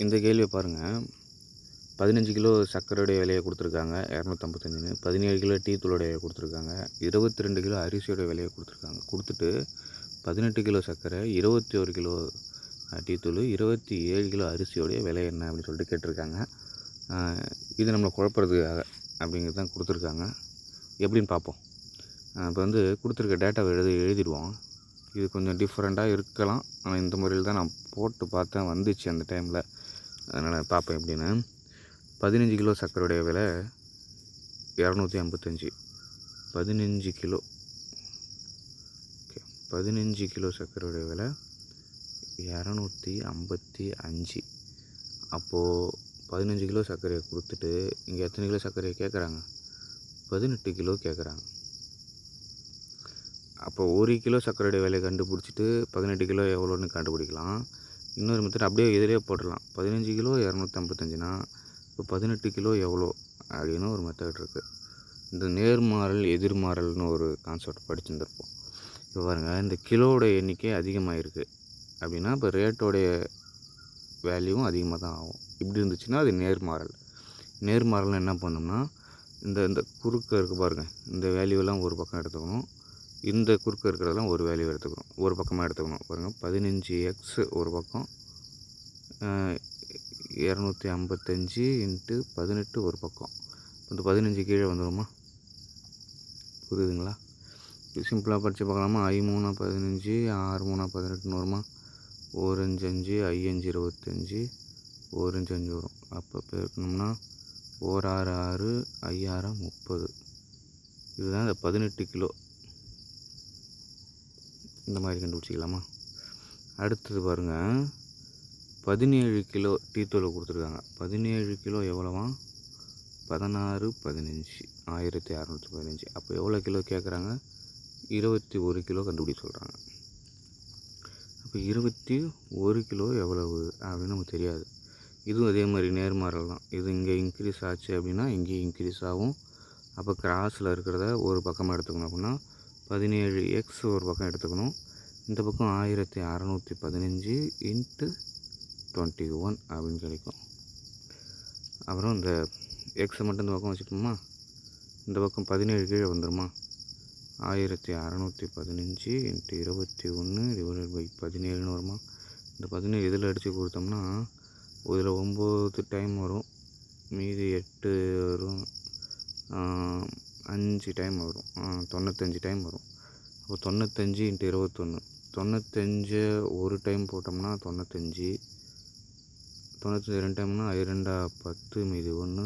இந்த கேள்வியை பாருங்கள். 15 கிலோ சர்க்கரையுடைய விலையை கொடுத்துருக்காங்க 255ன்னு. 17 கிலோ டீ தூளுடைய கொடுத்துருக்காங்க. 22 கிலோ அரிசியோடைய விலையை கொடுத்துருக்காங்க. கொடுத்துட்டு 18 கிலோ சர்க்கரை, 21 கிலோ டீ தூள், 27 கிலோ அரிசியோடைய விலை என்ன அப்படின்னு சொல்லிட்டு கேட்டிருக்காங்க. இது நம்மளை குழப்பறதுக்காக அப்படிங்கிறது தான் கொடுத்துருக்காங்க. எப்படின்னு பார்ப்போம். இப்போ கொடுத்துருக்க டேட்டாவை எழுதிடுவோம். இது கொஞ்சம் டிஃப்ரெண்ட்டாக இருக்கலாம். ஆனால் இந்த முறையில் தான் நான் போட்டு பார்த்தேன், வந்துச்சு அந்த டைமில். அதனால் பார்ப்பேன் எப்படின்னு. 15 கிலோ சர்க்கரையுடைய விலை 255. 15 கிலோ 15 கிலோ சர்க்கரையுடைய விலை 255. அப்போது 15 கிலோ சர்க்கரையை கொடுத்துட்டு இங்கே எத்தனை கிலோ சர்க்கரையை கேட்குறாங்க? 18 கிலோ கேட்குறாங்க. அப்போ 1 கிலோ சர்க்கரையுடைய விலையை கண்டுபிடிச்சிட்டு 18 கிலோ எவ்வளோன்னு கண்டுபிடிக்கலாம். இன்னொரு மெத்தட் அப்படியே இதிலே போட்டுடலாம். 15 கிலோ 255னா இப்போ 18 கிலோ எவ்வளோ அப்படின்னு ஒரு மெத்தட் இருக்குது. இந்த நேர்மாறல் எதிர்மாறல்னு ஒரு கான்செப்ட் படிச்சுருந்துருப்போம். இப்போ பாருங்கள், இந்த கிலோவோட எண்ணிக்கை அதிகமாக இருக்குது அப்படின்னா இப்போ ரேட்டோடைய வேல்யூவும் அதிகமாக தான் ஆகும். இப்படி இருந்துச்சுன்னா அது நேர்மாறல். நேர்மாறல்னு என்ன பண்ணோம்னா இந்த குறுக்க இருக்குது பாருங்கள், இந்த வேல்யூவெல்லாம் ஒரு பக்கம் எடுத்துக்கணும். இந்த குறுக்க இருக்கிறதெல்லாம் ஒரு வேல்யூ எடுத்துக்கணும், ஒரு பக்கமாக எடுத்துக்கணும். பாருங்கள், 15x ஒரு பக்கம், 255 × 18 ஒரு பக்கம். இந்த 15 கீழே வந்துடுமா? புரியுதுங்களா? சிம்பிளாக படித்து பார்க்கலாமா? I3 15, R3 18 வருமா? 4 5 5, I 5 25, 4 5 5 வரும். அப்போ பெருக்கணும்னா 4 6 6, I 6 30. இதுதான் இந்த 18 கிலோ. இந்த மாதிரி கண்டுபிடிச்சிக்கலாமா? அடுத்தது பாருங்கள், 17 கிலோ டீ தூளை கொடுத்துருக்காங்க. 17 கிலோ எவ்வளோவா? 16 15, 1615. அப்போ எவ்வளோ கிலோ கேட்குறாங்க? 21 கிலோ கண்டுபிடிக்க சொல்கிறாங்க. அப்போ 21 கிலோ எவ்வளவு அப்படின்னு நமக்கு தெரியாது. இதுவும் அதே மாதிரி நேர்மாறல் தான். இது இங்கே இன்க்ரீஸ் ஆச்சு அப்படின்னா இங்கேயும் இன்க்ரீஸ் ஆகும். அப்போ கிராஸில் இருக்கிறத ஒரு பக்கமாக எடுத்துக்கணும். அப்படின்னா 17x ஒரு பக்கம் எடுத்துக்கணும். இந்த பக்கம் 1615 × 21 அப்படின்னு கிடைக்கும். அப்புறம் இந்த எக்ஸை மட்டும் இந்த பக்கம் வச்சுட்டோமா, இந்த பக்கம் 17 கீழே வந்துடுமா? 1615 × 21 / 17ன்னு வருமா? இந்த 17 இதில் அடித்து கொடுத்தோம்னா இதில் 9 டைம் வரும், மீதி 8 வரும், 5 டைம் வரும், 95 டைம் வரும். அப்போ 95 × 21, 95 ஒரு டைம் போட்டோம்னா 95, 95 2 டைம்னா 2 10, மீதி 1,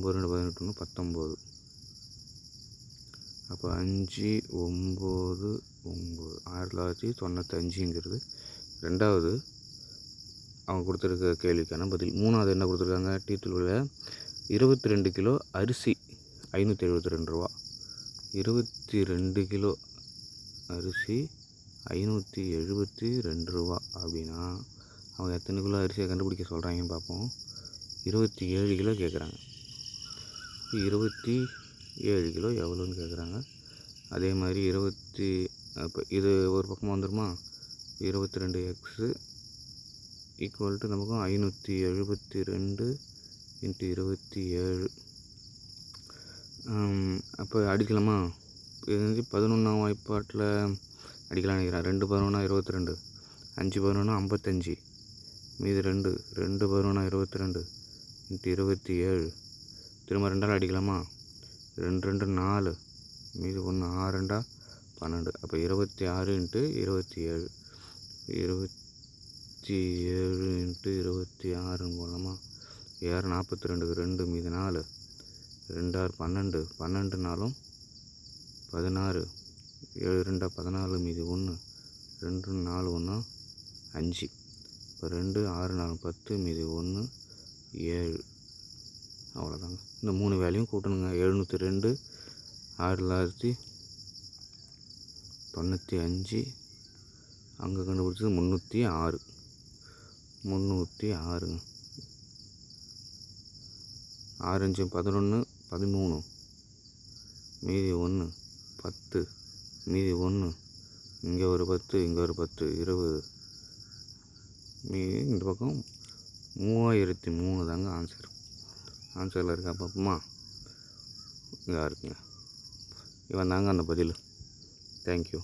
9 2 18 19. அப்போ 5 9 9 1995ங்கிறது ரெண்டாவது அவங்க கொடுத்துருக்க கேள்விக்கான பதில். மூணாவது என்ன கொடுத்துருக்காங்க? டீ தூளில் 22 கிலோ அரிசி 572 ரூபா. 22 கிலோ அரிசி 572 ரூபா அப்படின்னா அவங்க எத்தனை கிலோ அரிசியை கண்டுபிடிக்க சொல்கிறாங்கன்னு பார்ப்போம். 27 கிலோ கேட்குறாங்க. 27 கிலோ எவ்வளோன்னு கேட்குறாங்க. அதே மாதிரி இப்போ இது ஒரு பக்கமாக வந்துடுமா? 22x = நமக்கும் 572 × 27. அப்போ அடிக்கலாமா? இது 11ஆம் வாய்ப்பாட்டில் அடிக்கலாம்னு நினைக்கிறேன். 2 11 22, 5 11 55, மீது 2 2 11 22 × 27. திரும்ப 2ஆல் அடிக்கலாமா? 2 2 4, மீது 1 6 2 12. அப்போ 26 × 27, 27 × 26 போடலாமா? 6 42, 2 மீது 4, 2 6 12, 12 4 16, 7 2 14, மீது 1, 2 4 1 5. இப்போ 2 6 4 10, மீது 1 7. அவ்வளோதாங்க. இந்த 3 வேலையும் கூட்டணுங்க. 702 1995, அங்கே கண்டுபிடிச்சது 306. 306ங்க. 6 5 11 13, மீதி 1 10, மீதி 1, இங்கே ஒரு 10, இங்கே ஒரு 10 20, மீதி இந்த பக்கம் 3003 தாங்க ஆன்சர். ஆன்சரில் இருக்கா பார்ப்போமா? இங்கே இருக்குங்க. இவன் தாங்க அந்த பதில். தேங்க்யூ.